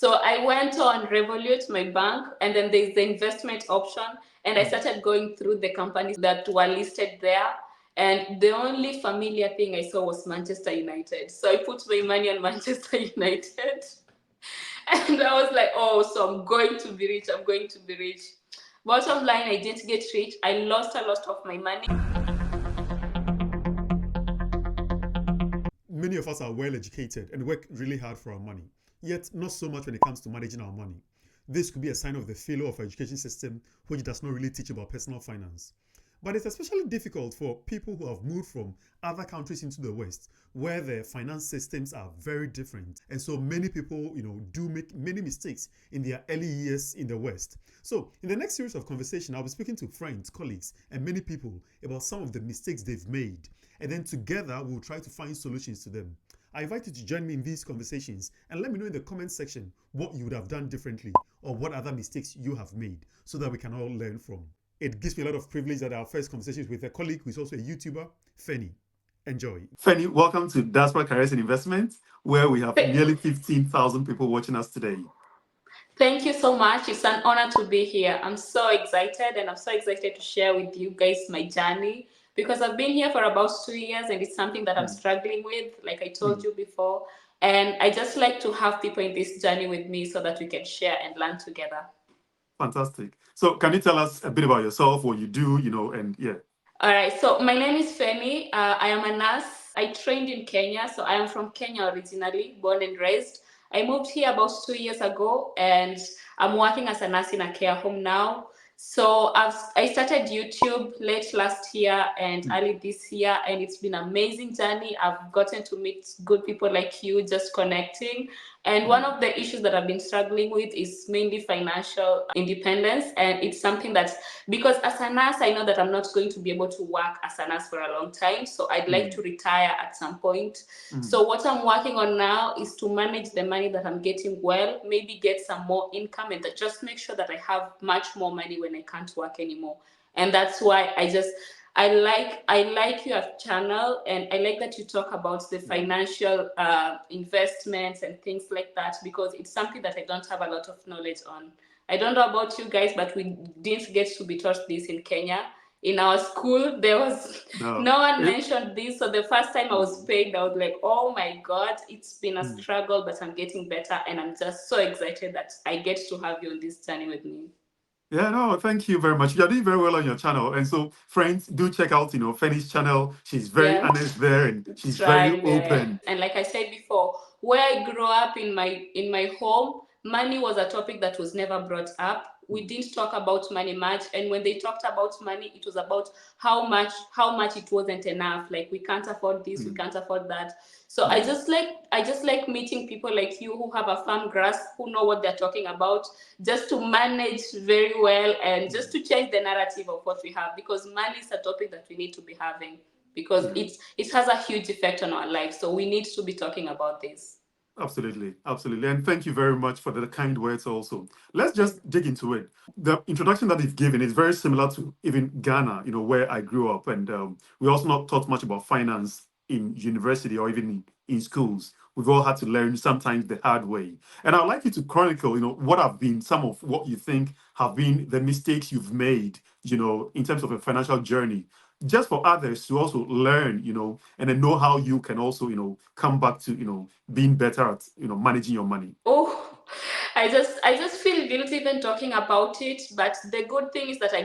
So I went on Revolut, my bank, and then there's the investment option. And I started going through the companies that were listed there. And the only familiar thing I saw was Manchester United. So I put my money on Manchester United. And I was like, oh, so I'm going to be rich. I'm going to be rich. Bottom line, I didn't get rich. I lost a lot of my money. Many of us are well educated and work really hard for our money, yet not so much when it comes to managing our money. This could be a sign of the failure of our education system, which does not really teach about personal finance. But it's especially difficult for people who have moved from other countries into the West, where the finance systems are very different. And so many people, do make many mistakes in their early years in the West. So in the next series of conversation, I'll be speaking to friends, colleagues, and many people about some of the mistakes they've made. And then together, we'll try to find solutions to them. I invite you to join me in these conversations and let me know in the comment section what you would have done differently or what other mistakes you have made so that we can all learn from. It gives me a lot of privilege that our first conversation is with a colleague who is also a YouTuber, Feni. Enjoy. Feni, welcome to Diaspora Careers and Investments, where we have nearly 15,000 people watching us today. Thank you so much. It's an honor to be here. I'm so excited, and I'm so excited to share with you guys my journey because I've been here for about 2 years and it's something that I'm struggling with, like I told you before. And I just like to have people in this journey with me so that we can share and learn together. Fantastic. So, can you tell us a bit about yourself, what you do, and yeah? All right. So, my name is Femi. I am a nurse. I trained in Kenya. So, I am from Kenya originally, born and raised. I moved here about 2 years ago, and I'm working as a nurse in a care home now. So I started YouTube late last year and early this year, and it's been an amazing journey. I've gotten to meet good people like you, just connecting. And one of the issues that I've been struggling with is mainly financial independence. And it's something that, because as a nurse, I know that I'm not going to be able to work as a nurse for a long time. So I'd like to retire at some point. So what I'm working on now is to manage the money that I'm getting well, maybe get some more income and just make sure that I have much more money when I can't work anymore. And that's why I like your channel, and I like that you talk about the financial investments and things like that, because it's something that I don't have a lot of knowledge on. I don't know about you guys, but we didn't get to be taught this in Kenya. In our school, there was no one mentioned this. So the first time I was paid, I was like, oh my God, it's been a struggle, but I'm getting better. And I'm just so excited that I get to have you on this journey with me. Yeah, no, thank you very much. You're doing very well on your channel. And so, friends, do check out, Feni's channel. She's very honest there and she's very open. And like I said before, where I grew up in my home, money was a topic that was never brought up. We didn't talk about money much, and when they talked about money, it was about how much it wasn't enough. Like, we can't afford this, we can't afford that. So I just like meeting people like you who have a firm grasp, who know what they're talking about, just to manage very well and just to change the narrative of what we have, because money is a topic that we need to be having, because it has a huge effect on our lives. So we need to be talking about this. Absolutely, absolutely. And thank you very much for the kind words also. Let's just dig into it. The introduction that you've given is very similar to even Ghana, where I grew up. And we also not taught much about finance in university or even in schools. We've all had to learn sometimes the hard way. And I'd like you to chronicle, what have been some of what you think have been the mistakes you've made, in terms of a financial journey, just for others to also learn, and then know how you can also, come back to, being better at, managing your money. Oh, I just feel guilty even talking about it. But the good thing is that I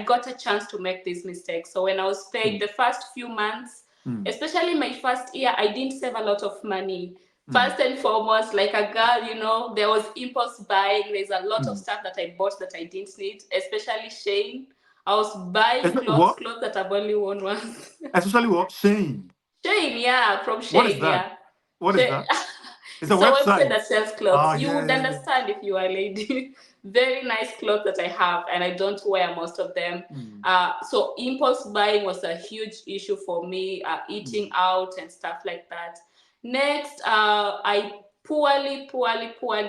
got a chance to make this mistake. So when I was paid the first few months, especially my first year, I didn't save a lot of money. First and foremost, like a girl, there was impulse buying. There's a lot of stuff that I bought that I didn't need, especially Shane. I was buying What? clothes that I've only worn once. Especially what? Shane. Shane, yeah, from What is Shane, that? yeah. What is Shane. that? It's a It's a website website. that sells Ah, clothes. You would yeah. understand if you are a lady. Very nice clothes that I have, and I don't wear most of them. So impulse buying was a huge issue for me, eating out and stuff like that. Next, I poorly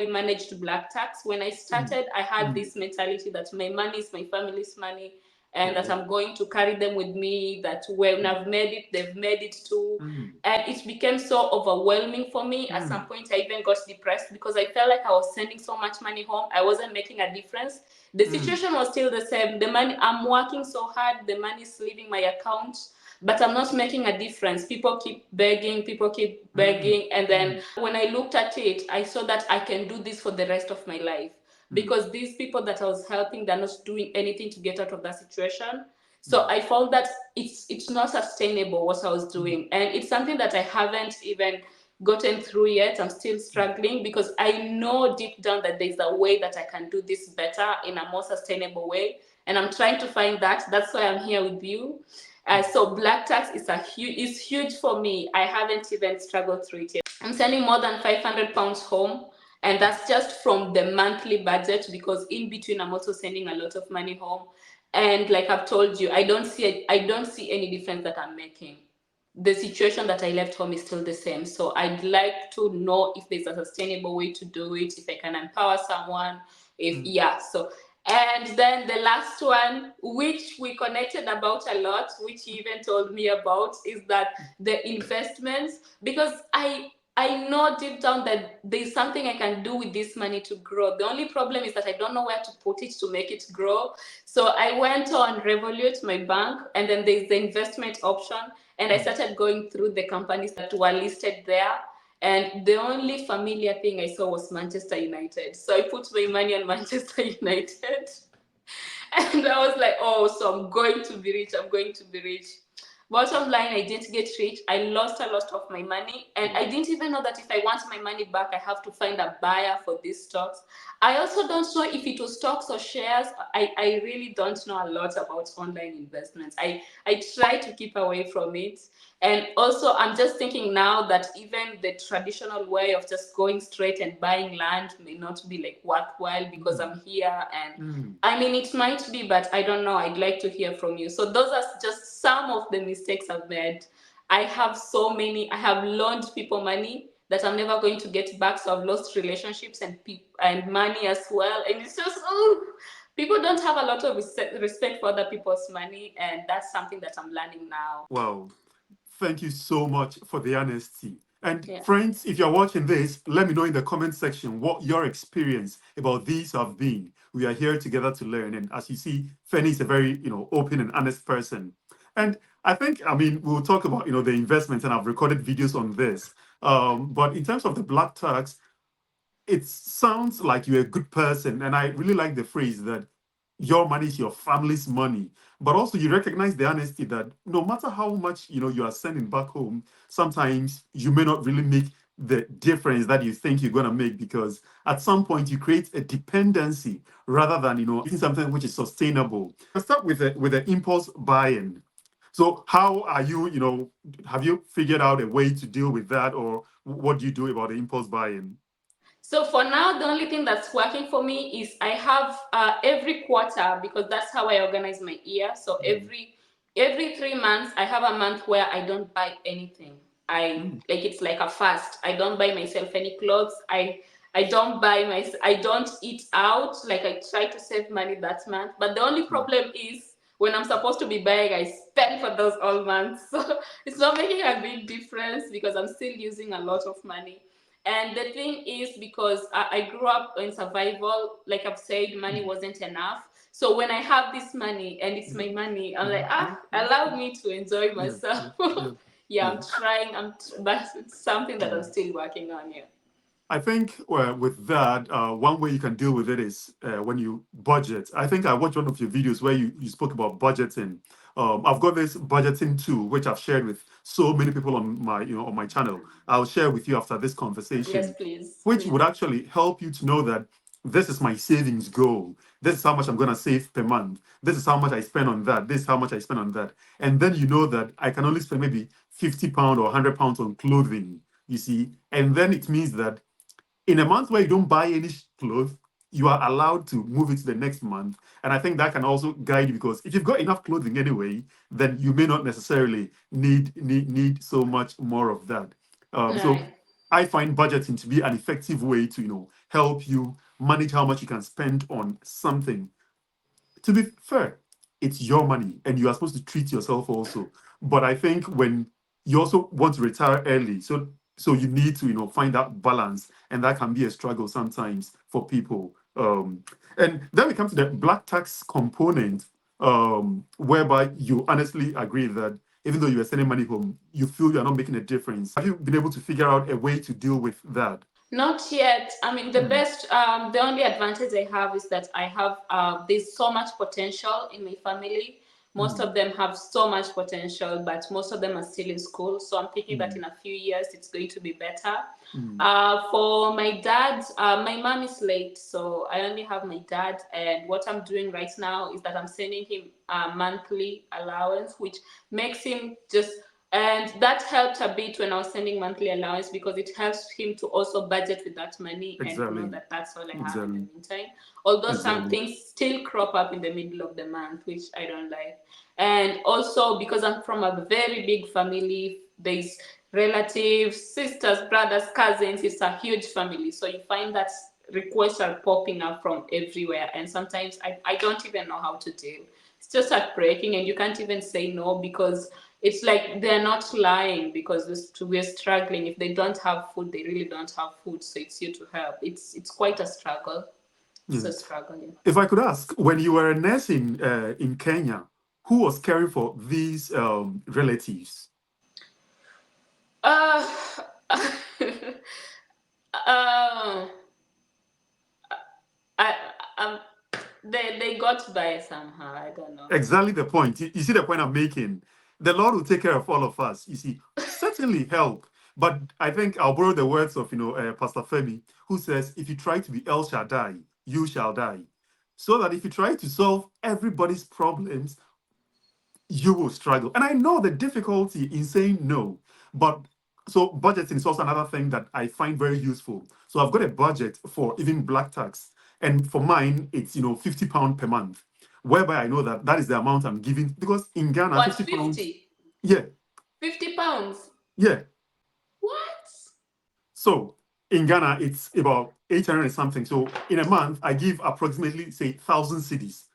managed black tax. When I started, I had this mentality that my money is my family's money, and that I'm going to carry them with me, that when I've made it, they've made it too. And it became so overwhelming for me. At some point, I even got depressed because I felt like I was sending so much money home. I wasn't making a difference. The situation was still the same. The money, I'm working so hard, the money is leaving my account, but I'm not making a difference. People keep begging, and then when I looked at it, I saw that I can do this for the rest of my life because these people that I was helping, they're not doing anything to get out of that situation. So I found that it's not sustainable what I was doing, and it's something that I haven't even gotten through yet. I'm still struggling because I know deep down that there's a way that I can do this better in a more sustainable way, and I'm trying to find that. That's why I'm here with you. So black tax is huge for me. I haven't even struggled through it yet. I'm sending more than £500 home, and that's just from the monthly budget because in between I'm also sending a lot of money home. And like I've told you, I don't see any difference that I'm making. The situation that I left home is still the same. So I'd like to know if there's a sustainable way to do it, if I can empower someone, if yeah. So and then the last one, which we connected about a lot, which he even told me about, is that the investments, because I know deep down that there's something I can do with this money to grow. The only problem is that I don't know where to put it to make it grow. So I went on Revolut, my bank, and then there's the investment option. And I started going through the companies that were listed there. And the only familiar thing I saw was Manchester United. So I put my money on Manchester United. And I was like, oh, so I'm going to be rich. I'm going to be rich. Bottom line, I didn't get rich. I lost a lot of my money. And I didn't even know that if I want my money back, I have to find a buyer for these stocks. I also don't know if it was stocks or shares. I really don't know a lot about online investments. I try to keep away from it. And also, I'm just thinking now that even the traditional way of just going straight and buying land may not be like worthwhile because I'm here. And I mean, it might be, but I don't know. I'd like to hear from you. So those are just some of the mistakes I've made. I have so many. I have loaned people money that I'm never going to get back. So I've lost relationships and money as well. And it's just, oh, people don't have a lot of respect for other people's money, and that's something that I'm learning now. Wow. Thank you so much for the honesty. And Yeah. friends, if you're watching this, let me know in the comment section what your experience about these have been. We are here together to learn. And as you see, Feni is a very, open and honest person. And I think, we'll talk about, the investments, and I've recorded videos on this. But in terms of the black tax, it sounds like you're a good person, and I really like the phrase that your money is your family's money. But also you recognize the honesty that no matter how much you are sending back home, sometimes you may not really make the difference that you think you're going to make, because at some point you create a dependency rather than making something which is sustainable. Let's start with the impulse buying. So how are you, have you figured out a way to deal with that, or what do you do about the impulse buying? So for now, the only thing that's working for me is I have every quarter, because that's how I organize my year. So every 3 months, I have a month where I don't buy anything. Like it's like a fast. I don't buy myself any clothes. I don't eat out. Like I try to save money that month. But the only problem is when I'm supposed to be buying, I spend for those all months. So it's not making a big difference because I'm still using a lot of money. And the thing is, because I grew up in survival, like I've said, money wasn't enough. So when I have this money and it's my money, I'm like, allow me to enjoy myself. Yeah, I'm trying. But it's something that I'm still working on. Yeah. I think with that, one way you can deal with it is when you budget. I think I watched one of your videos where you spoke about budgeting. I've got this budgeting tool which I've shared with so many people on my channel. I'll share with you after this Yes, conversation, please. which Please. would actually help you to know that this is my savings goal. This is how much I'm going to save per month. This is how much I spend on that. This is how much I spend on that. And then you know that I can only spend maybe £50 or £100 on clothing, you see. And then it means that in a month where you don't buy any clothes, you are allowed to move it to the next month. And I think that can also guide you, because if you've got enough clothing anyway, then you may not necessarily need so much more of that. So Right. I find budgeting to be an effective way to help you manage how much you can spend on something. To be fair, it's your money and you are supposed to treat yourself also. But I think when you also want to retire early, so you need to find that balance, and that can be a struggle sometimes for people. And then we come to the black tax component, whereby you honestly agree that even though you are sending money home, you feel you are not making a difference. Have you been able to figure out a way to deal with that? Not yet. I mean, the only advantage I have is that I have, there's so much potential in my family. Most Mm, of them have so much potential, but most of them are still in school. So I'm thinking that mm, in a few years it's going to be better. mm. For my dad, my mom is late, so I only have my dad. And what I'm doing right now is that I'm sending him a monthly allowance, which makes him just, and that helped a bit when I was sending monthly allowance, because it helps him to also budget with that money and know Exactly. that that's all I have in the Exactly. meantime. Although some Exactly. things still crop up in the middle of the month, which I don't like. And also because I'm from a very big family, there's relatives, sisters, brothers, cousins. It's a huge family. So you find that requests are popping up from everywhere. And sometimes I don't even know how to deal. It's just heartbreaking, and you can't even say no, because it's like they're not lying, because we're struggling. If they don't have food, they really don't have food. So it's you to help. It's quite a struggle. It's Yeah. a struggle. Yeah. If I could ask, when you were a nurse in Kenya, who was caring for these relatives? Uh, um, I um, they got by somehow. I don't know. Exactly the point. You see the point I'm making. The Lord will take care of all of us. You see, certainly help. But I think I'll borrow the words of Pastor Femi, who says, "If you try to be El Shaddai, you shall die." So that if you try to solve everybody's problems, you will struggle. And I know the difficulty in saying no, but so budgeting is also another thing that I find very useful. So I've got a budget for even black tax, and for mine, it's £50 per month, whereby I know that that is the amount I'm giving, because in Ghana, What, £50, 50? yeah, 50 pounds? yeah. What? So in Ghana, it's about 800 and something. So in a month, I give approximately, say, 1,000 cedis,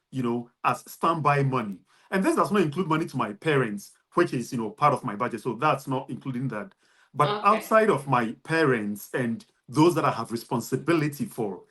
as standby money. And this does not include money to my parents, which is, part of my budget. So that's not including that. But Okay. outside of my parents and those that I have responsibility for,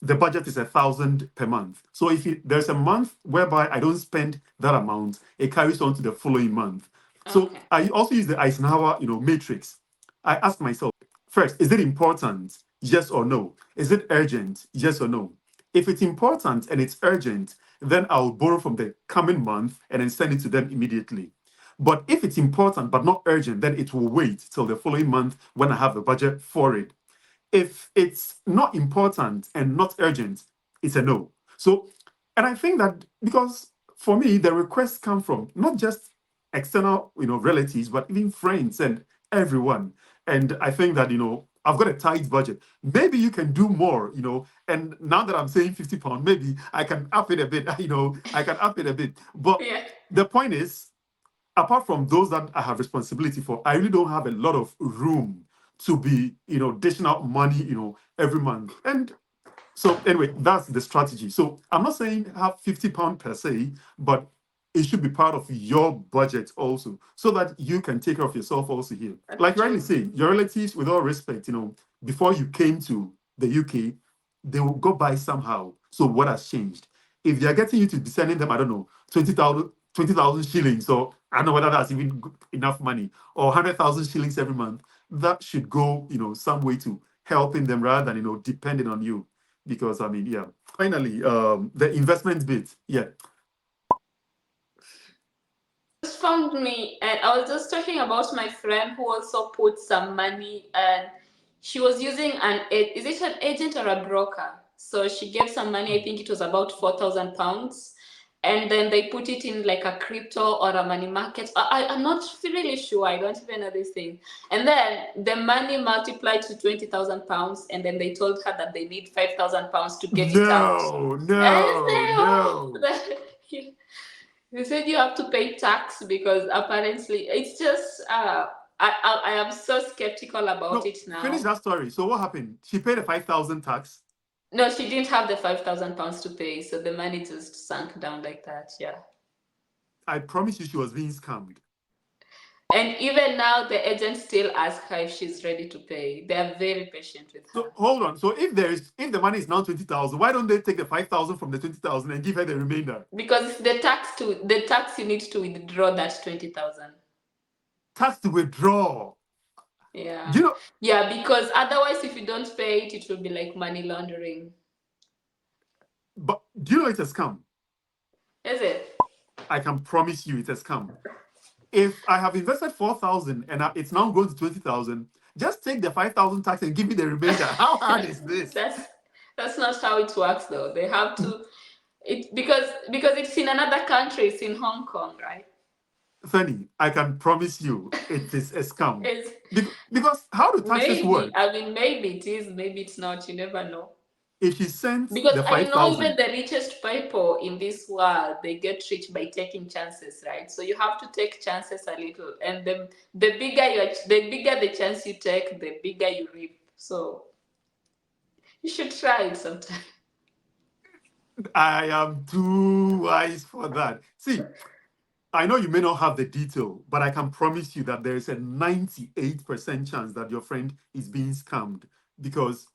the budget is 1,000 per month. So if there's a month whereby I don't spend that amount, it carries on to the following month. So Okay. I also use the Eisenhower, matrix. I ask myself, first, is it important? Yes or no? Is it urgent? Yes or no? If it's important and it's urgent, then I'll borrow from the coming month and then send it to them immediately. But if it's important but not urgent, then it will wait till the following month when I have the budget for it. If it's not important and not urgent, it's a no. So, and I think that because for me, the requests come from not just external, relatives, but even friends and everyone. And I think that, I've got a tight budget. Maybe you can do more, And now that I'm saying £50, maybe I can up it a bit, I can up it a bit. But Yeah. the point is, apart from those that I have responsibility for, I really don't have a lot of room to be, dishing out money, every month. And so anyway, that's the strategy. So I'm not saying have £50 per se, but it should be part of your budget also, so that you can take care of yourself also here. That's Like you rightly true. say, your relatives, with all respect, before you came to the UK, they will go by somehow. So what has changed? If they are getting you to be sending them, I don't know, 20,000 shillings, so I don't know whether that's even enough money, or 100,000 shillings every month, that should go, some way to helping them rather than, depending on you. Because I mean, yeah. Finally, the investment bit. Yeah. Just found me, and I was just talking about my friend who also put some money, and she was using is it an agent or a broker? So she gave some money, I think it was about £4,000, and then they put it in like a crypto or a money market. I'm not really sure. I don't even know this thing. And then the money multiplied to £20,000, and then they told her that they need £5,000 to get it out. No, And no, no. they said you have to pay tax, because apparently it's just I am so skeptical about No, it finish now. that story. So what happened? She paid a 5,000 tax. No, she didn't have the £5,000 to pay, so the money just sank down like that. Yeah. I promise you, she was being scammed. And even now, the agent still asks her if she's ready to pay. They are very patient with So her. hold on. So if the money is now 20,000, why don't they take the 5,000 from the 20,000 and give her the remainder? Because it's the tax you need to withdraw that 20,000. Tax to withdraw. Do Yeah. you know? Yeah, because otherwise if you don't pay it, it will be like money laundering. But do you know it's a scam? Is it? I can promise you it's a scam. If I have invested 4,000 and it's now grown to 20,000, just take the 5,000 tax and give me the remainder. How hard is this? that's that's not how it works though. They have to it because it's in another country, it's in Hong Kong, right? Fanny, I can promise you it is a scam. It's Because how do taxes maybe, work? I mean, maybe it is, maybe it's not, you never know. If she sends Because the I know even 5,000, the richest people in this world, they get rich by taking chances, right? So you have to take chances a little, and the bigger the chance you take, the bigger you reap. So you should try it sometime. I am too wise for that. See, I know you may not have the detail, but I can promise you that there is a 98% chance that your friend is being scammed. Because,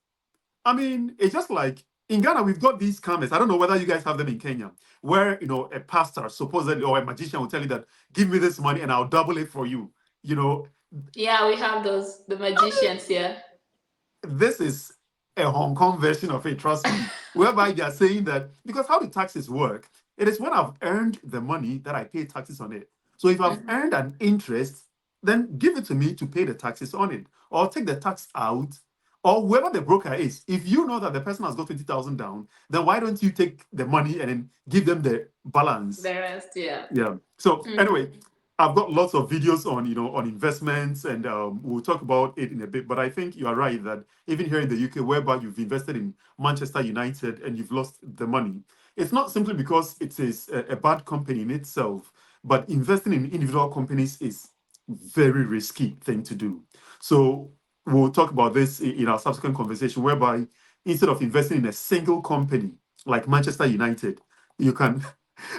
I mean, it's just like in Ghana, we've got these scammers. I don't know whether you guys have them in Kenya, where, a pastor supposedly or a magician will tell you that, give me this money and I'll double it for you. You know, Yeah, we have the magicians here. this is a Hong Kong version of it, trust me, whereby they are saying that because how the taxes work, it is when I've earned the money that I pay taxes on it. So if I've Mhm. earned an interest, then give it to me to pay the taxes on it, or take the tax out, or whoever the broker is. If you know that the person has got 20,000 down, then why don't you take the money and then give them the balance? The rest, yeah. Yeah. So Hmm. anyway, I've got lots of videos on on investments, and we'll talk about it in a bit. But I think you are right that even here in the UK, whereby you've invested in Manchester United and you've lost the money, it's not simply because it is a bad company in itself, but investing in individual companies is very risky thing to do. So we'll talk about this in our subsequent conversation, whereby instead of investing in a single company like Manchester United, you can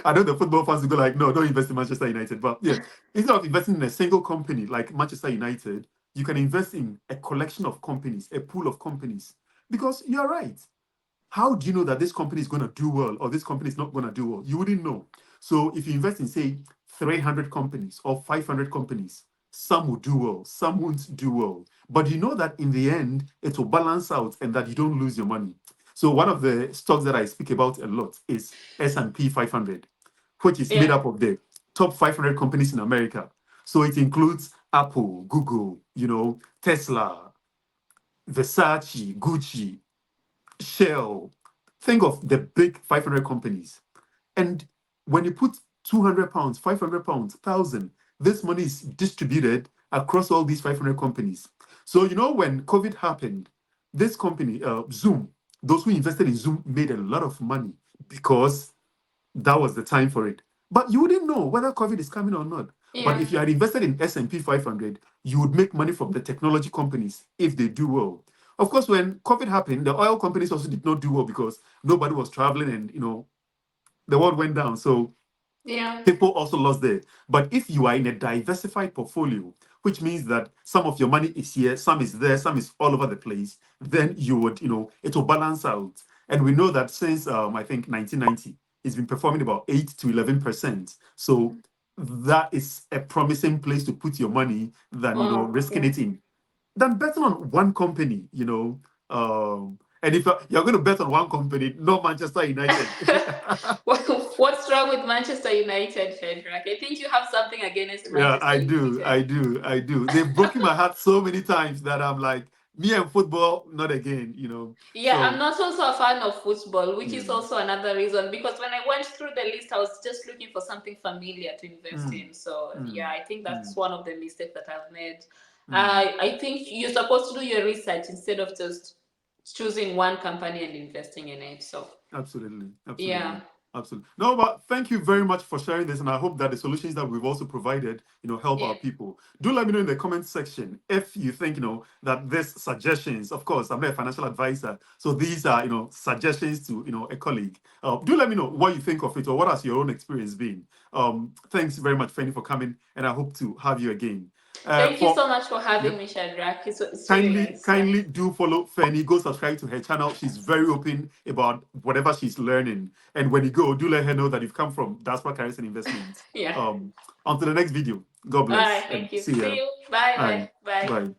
I know the football fans will go like, no, don't invest in Manchester United. But yeah, instead of investing in a single company like Manchester United, you can invest in a collection of companies, a pool of companies. Because you're right. How do you know that this company is going to do well or this company is not going to do well? You wouldn't know. So if you invest in, say, 300 companies or 500 companies, some will do well, some won't do well. But you know that in the end, it will balance out and that you don't lose your money. So one of the stocks that I speak about a lot is S&P 500, which is made Yeah. up of the top 500 companies in America. So it includes Apple, Google, Tesla, Versace, Gucci, Shell. Think of the big 500 companies. And when you put 200 pounds, 500 pounds, 1,000, this money is distributed across all these 500 companies. So, when COVID happened, this company, Zoom, those who invested in Zoom made a lot of money because that was the time for it. But you wouldn't know whether COVID is coming or not. But Yeah. if you had invested in S&P 500, you would make money from the technology companies if they do well. Of course, when COVID happened, the oil companies also did not do well because nobody was traveling and, the world went down. So Yeah. people also lost there. But if you are in a diversified portfolio, which means that some of your money is here, some is there, some is all over the place, then you would, it will balance out. And we know that since I think 1990, it's been performing about 8 to 11%. So that is a promising place to put your money than, Wow. risking Yeah. it in than betting on one company, and if you're going to bet on one company, not Manchester United. What's wrong with Manchester United, Shadrach? I think you have something against Yeah, Manchester I do, United. I do, I do. They've broken my heart so many times that I'm like, me and football, not again. Yeah, I'm So not also a fan of football, which is yeah. also another reason because when I went through the list, I was just looking for something familiar to invest Mm, in. So yeah, mm, I think that's mm, one of the mistakes that I've made. mm. I think you're supposed to do your research instead of just choosing one company and investing in it. So Absolutely, yeah. absolutely. Absolutely. No, but thank you very much for sharing this, and I hope that the solutions that we've also provided, help Yeah. our people. Do let me know in the comment section if you think, that these suggestions. Of course, I'm not a financial advisor, so these are, suggestions to, a colleague. Do let me know what you think of it or what has your own experience been. Thanks very much, Fanny, for coming, and I hope to have you again. Thank you For so much for having Yep. me, Shadrach. It's really Kindly, nice. Yeah. kindly do follow Fanny. Go subscribe to her channel. She's very open about whatever she's learning. And when you go, do let her know that you've come from Diaspora Careers and Investments. Yeah. Until the next video. God All right. bless and Thank you. see See you. you. Bye. Bye. Bye. Bye. Bye.